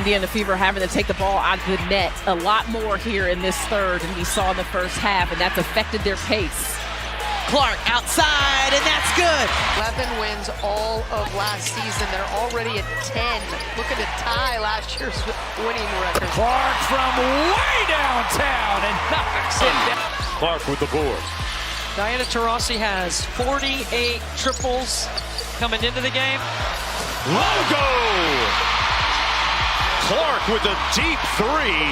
Indiana Fever having to take the ball out of the net a lot more here in this third than we saw in the first half, and that's affected their pace. Clark outside, and that's good. 11 wins all of last season. They're already at 10. Looking to tie last year's winning record. Clark from way downtown and knocks it down. Clark with the board. Diana Taurasi has 48 triples coming into the game. Logo! Clark with a deep three.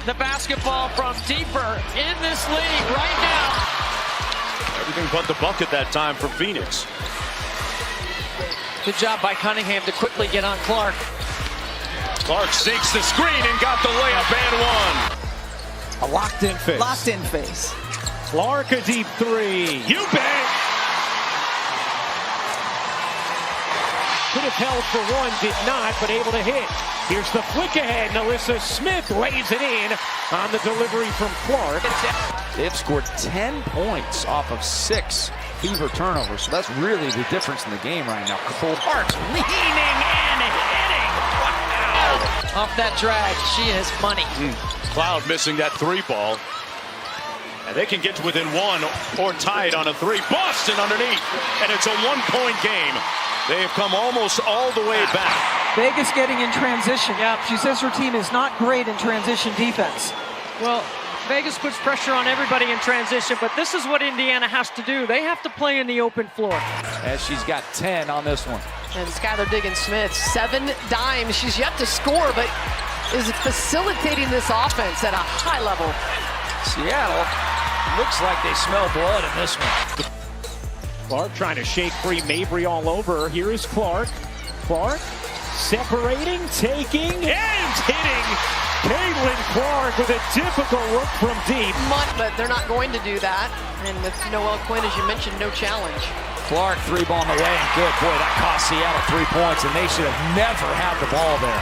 The basketball from deeper in this league right now. Everything but the bucket that time for Phoenix. Good job by Cunningham to quickly get on Clark. Clark sinks the screen and got the layup and one. A locked-in face. Locked in face. Clark a deep three. You bet! Could have held for one, did not, but able to hit. Here's the flick ahead. Alyssa Smith lays it in on the delivery from Clark. They've scored 10 points off of 6 Fever turnovers, so that's really the difference in the game right now. Clark leaning and hitting. Wow! Off that drag, she is money. Cloud missing that three ball. And they can get to within one or tie it on a three. Boston underneath, and it's a one-point game. They have come almost all the way back. Vegas getting in transition. Yeah. She says her team is not great in transition defense. Well, Vegas puts pressure on everybody in transition, but this is what Indiana has to do. They have to play in the open floor. As she's got 10 on this one. And Skylar Diggins-Smith, 7 dimes. She's yet to score, but is facilitating this offense at a high level. Seattle looks like they smell blood in this one. Clark trying to shake free Mabry all over. Here is Clark. Clark separating, taking, and hitting. Caitlin Clark with a difficult look from deep. But they're not going to do that. And with Noelle Quinn, as you mentioned, no challenge. Clark, 3 ball in the way, and good. Boy, that cost Seattle 3 points, and they should have never had the ball there.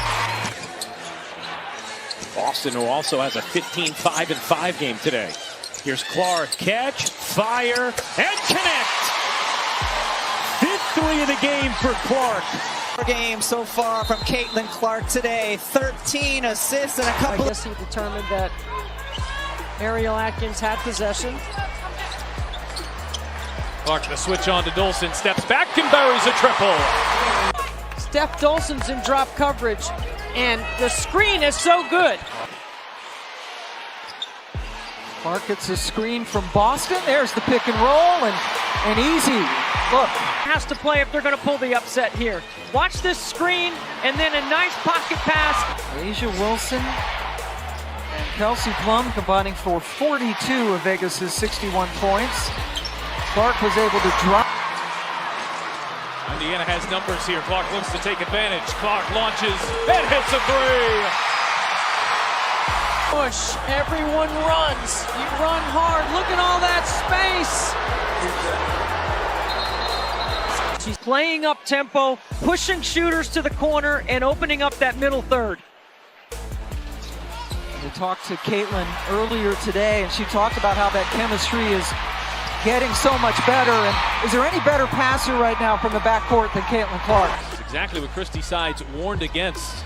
Boston, who also has a 15-5-5 game today. Here's Clark, catch, fire, and connect. 5th three of the game for Clark. Game so far from Caitlin Clark today. 13 assists and a couple. I guess he determined that Ariel Atkins had possession. Clark the switch on to Dolson, steps back and buries a triple. Steph Dolson's in drop coverage, and the screen is so good. Clark gets a screen from Boston. There's the pick and roll, and easy. Look. Has to play if they're going to pull the upset here. Watch this screen, and then a nice pocket pass. Asia Wilson and Kelsey Plum combining for 42 of Vegas's 61 points. Clark was able to drop. Indiana has numbers here. Clark looks to take advantage. Clark launches and hits a three. Push. Everyone runs. You run hard. Look at all that space. She's playing up tempo, pushing shooters to the corner, and opening up that middle third. We talked to Caitlin earlier today, and she talked about how that chemistry is getting so much better. And is there any better passer right now from the backcourt than Caitlin Clark? That's exactly what Christy Sides warned against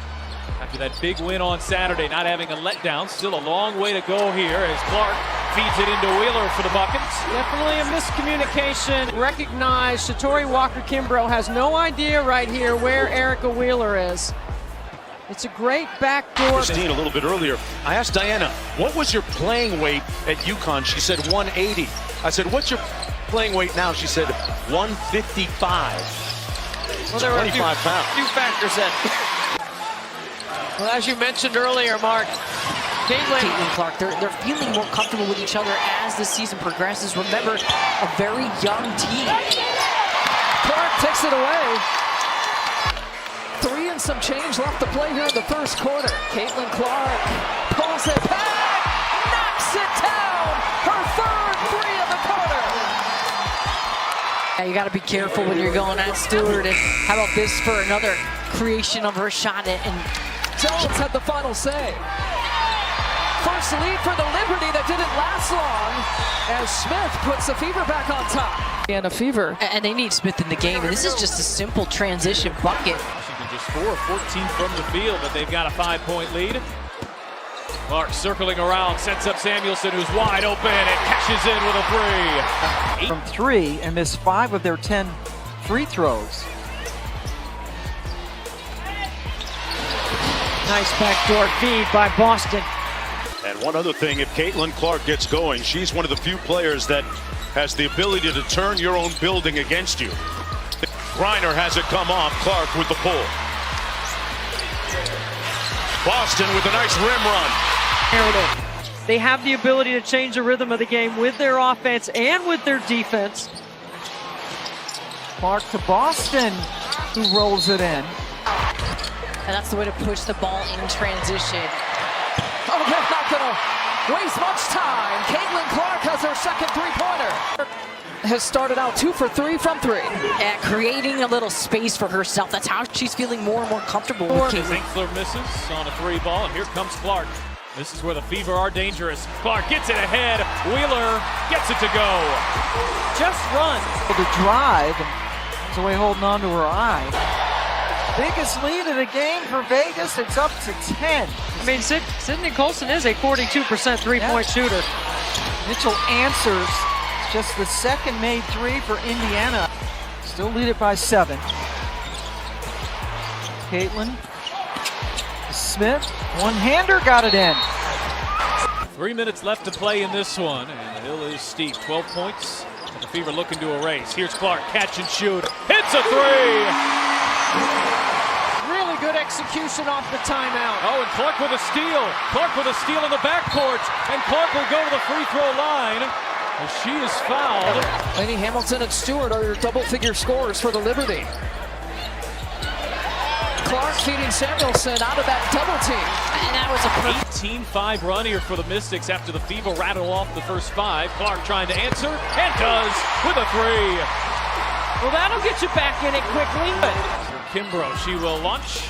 after that big win on Saturday, not having a letdown. Still a long way to go here as Clark feeds it into Wheeler for the buckets. Definitely a miscommunication. Recognize Shatori Walker-Kimbrough has no idea right here where Erica Wheeler is. It's a great backdoor. Christine, a little bit earlier, I asked Diana, what was your playing weight at UConn? She said 180. I said, what's your playing weight now? She said 155. Well, there were 25 pounds. Few factors in. Well, as you mentioned earlier, Mark, Caitlin Clark, they're feeling more comfortable with each other as the season progresses. Remember, a very young team. Clark takes it away. 3 and some change left to play here in the first quarter. Caitlin Clark pulls it back, knocks it down. Her third 3 of the quarter. Yeah, you got to be careful when you're going at Stewart. And how about this for another creation of her shot? And Jones had the final say. First lead for the Liberty that didn't last long as Smith puts the Fever back on top. And a Fever. they need Smith in the game, and this is just a simple transition bucket. Washington just 4 of 14 from the field, but they've got a 5-point lead. Clark circling around, sets up Samuelson, who's wide open, and cashes in with a 3. From 3 and missed 5 of their 10 free throws. Nice backdoor feed by Boston. And one other thing, if Caitlin Clark gets going, she's one of the few players that has the ability to turn your own building against you. Griner has it come off. Clark with the pull. Boston with a nice rim run. They have the ability to change the rhythm of the game with their offense and with their defense. Clark to Boston, who rolls it in. And that's the way to push the ball in transition. Oh, they're not going to waste much time. Caitlin Clark has her second three-pointer. Has started out 2 for 3 from 3. And creating a little space for herself. That's how she's feeling more and more comfortable with Caitlin. Winkler misses on a 3 ball, and here comes Clark. This is where the Fever are dangerous. Clark gets it ahead. Wheeler gets it to go. Just run. To drive, and there's a way holding on to her eye. Biggest lead of the game for Vegas. It's up to 10. I mean, Sydney Colson is a 42% three-point shooter. Mitchell answers. Just the second made 3 for Indiana. Still lead it by 7. Caitlin Smith, one-hander, got it in. 3 minutes left to play in this one, and the hill is steep. 12 points, and the Fever looking to erase. Here's Clark, catch and shoot. Hits a 3! Really good execution off the timeout. Oh, and Clark with a steal. Clark with a steal in the backcourt, and Clark will go to the free throw line. As she is fouled. Lainey Hamilton and Stewart are your double-figure scorers for the Liberty. Clark feeding Samuelson out of that double team. And that was a 18-5 run here for the Mystics after the Fever rattle off the first 5. Clark trying to answer, and does with a 3. Well, that'll get you back in it quickly. Kimbrough, she will launch.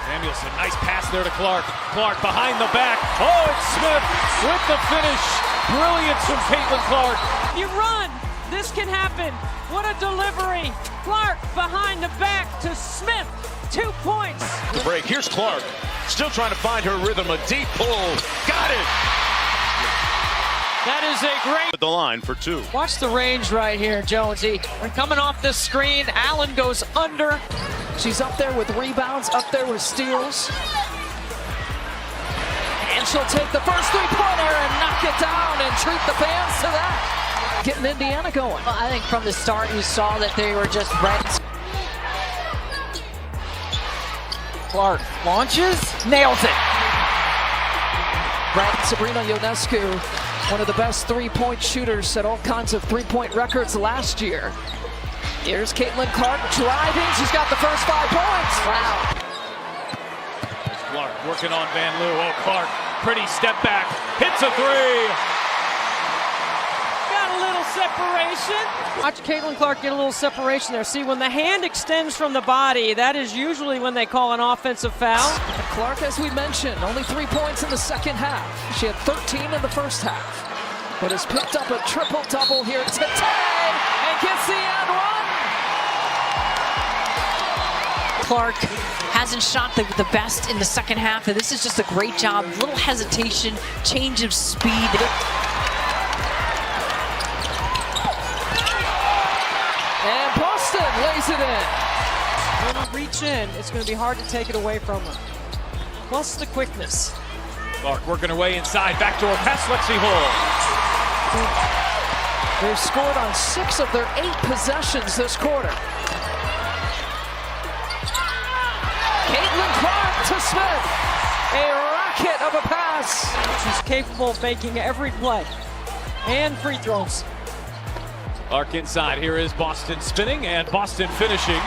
Samuelson, nice pass there to Clark. Clark behind the back. Oh, it's Smith with the finish. Brilliance from Caitlin Clark. You run. This can happen. What a delivery. Clark behind the back to Smith. 2 points. The break. Here's Clark. Still trying to find her rhythm. A deep pull. Got it. That is a great. At the line for 2. Watch the range right here, Jonesy. We're coming off this screen. Allen goes under. She's up there with rebounds, up there with steals. And she'll take the first three-pointer and knock it down and treat the fans to that. Getting Indiana going. Well, I think from the start you saw that they were just ready. Clark launches, nails it. Brett Sabrina Ionescu, one of the best three-point shooters, set all kinds of three-point records last year. Here's Caitlin Clark driving. She's got the first 5 points. Wow. There's Clark working on Van Loo. Oh, Clark, pretty step back. Hits a 3. Got a little separation. Watch Caitlin Clark get a little separation there. See, when the hand extends from the body, that is usually when they call an offensive foul. Clark, as we mentioned, only 3 points in the second half. She had 13 in the first half, but has picked up a triple-double here today and gets the end one. Clark hasn't shot the best in the second half, and this is just a great job. Little hesitation, change of speed. And Boston lays it in. When you reach in, it's going to be hard to take it away from her. Plus the quickness. Clark working her way inside, backdoor pass, Lexi Hull. They've scored on 6 of their 8 possessions this quarter. Caitlin Clark to Smith. A rocket of a pass. She's capable of making every play. And free throws. Clark inside. Here is Boston spinning, and Boston finishing.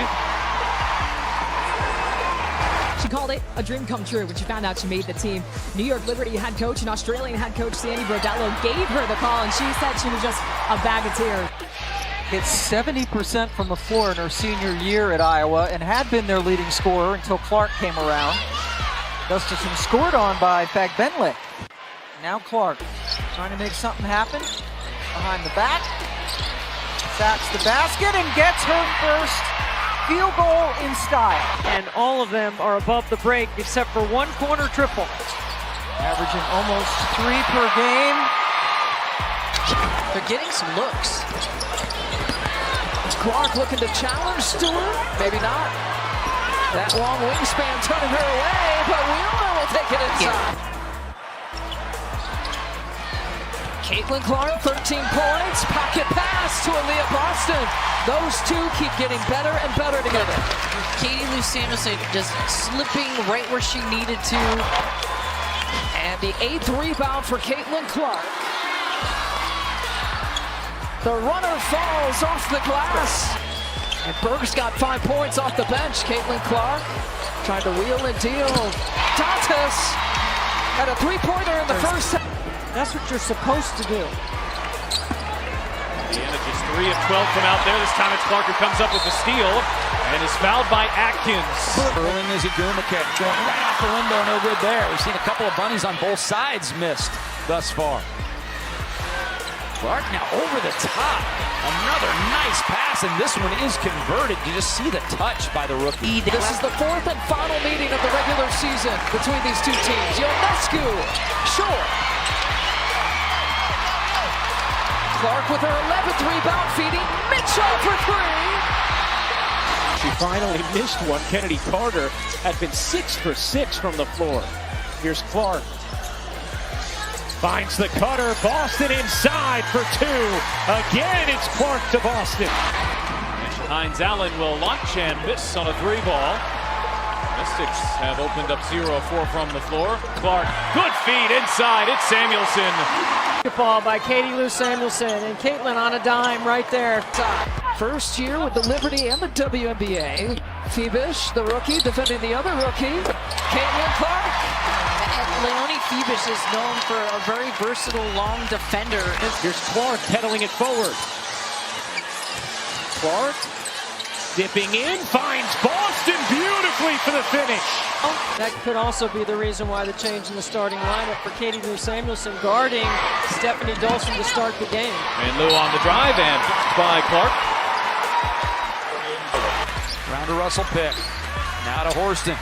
She called it a dream come true when she found out she made the team. New York Liberty head coach and Australian head coach Sandy Brodello gave her the call, and she said she was just a bag of tears. Hit 70% from the floor in her senior year at Iowa and had been their leading scorer until Clark came around. Gustafson scored on by, in fact, Benlick. Now Clark trying to make something happen. Behind the back. Sacks the basket and gets her first field goal in style. And all of them are above the break except for one corner triple. Averaging almost 3 per game. They're getting some looks. Clark looking to challenge Stewart. Maybe not. That long wingspan turning her away, but Wheeler will take it inside. Caitlin Clark, 13 points. Pocket pass to Aaliyah Boston. Those two keep getting better and better together. Katie Lou Samuelson just slipping right where she needed to. And the 8th rebound for Caitlin Clark. The runner falls off the glass. And Berg's got 5 points off the bench. Caitlin Clark trying to wheel and deal. Dantas had a 3-pointer in the first half. That's what you're supposed to do. Indiana just 3 of 12 from out there. This time it's Clark who comes up with the steal and is fouled by Atkins. Curling is a Gumaket going right out the window, no good there. We've seen a couple of bunnies on both sides missed thus far. Clark now over the top. Another nice pass, and this one is converted. You just see the touch by the rookie. This is the 4th and final meeting of the regular season between these two teams. Ionescu, short. Clark with her 11th rebound, feeding Mitchell for 3. She finally missed one. Kennedy Carter had been 6 for 6 from the floor. Here's Clark. Finds the cutter. Boston inside for 2. Again, it's Clark to Boston. Hines Allen will launch and miss on a 3-ball. Mystics have opened up 0-4 from the floor. Clark, good feed inside. It's Samuelson. Ball by Katie Lou Samuelson and Caitlin on a dime right there. First year with the Liberty and the WNBA. Phoebish, the rookie, defending the other rookie. Caitlin Clark. And Leonie Phoebish is known for a very versatile long defender. Here's Clark pedaling it forward. Clark dipping in, finds Boston beautifully for the finish. That could also be the reason why the change in the starting lineup for Katie Lou Samuelson guarding Stephanie Dolson to start the game. And Lou on the drive and by Clark. Round to Russell pick. Now to Horston.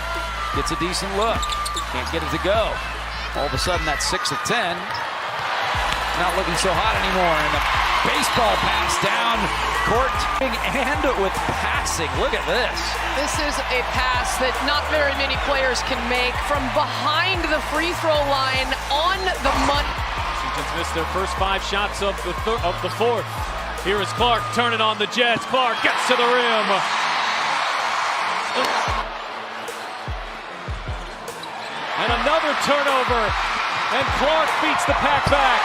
Gets a decent look. Can't get it to go. All of a sudden, that's 6 of 10. Not looking so hot anymore. And the baseball pass down court and with passing. Look at this. This is a pass that not very many players can make from behind the free throw line on the money. Washington's missed their first 5 shots of the fourth. Here is Clark turning on the Jets. Clark gets to the rim. And another turnover. And Clark beats the pack back.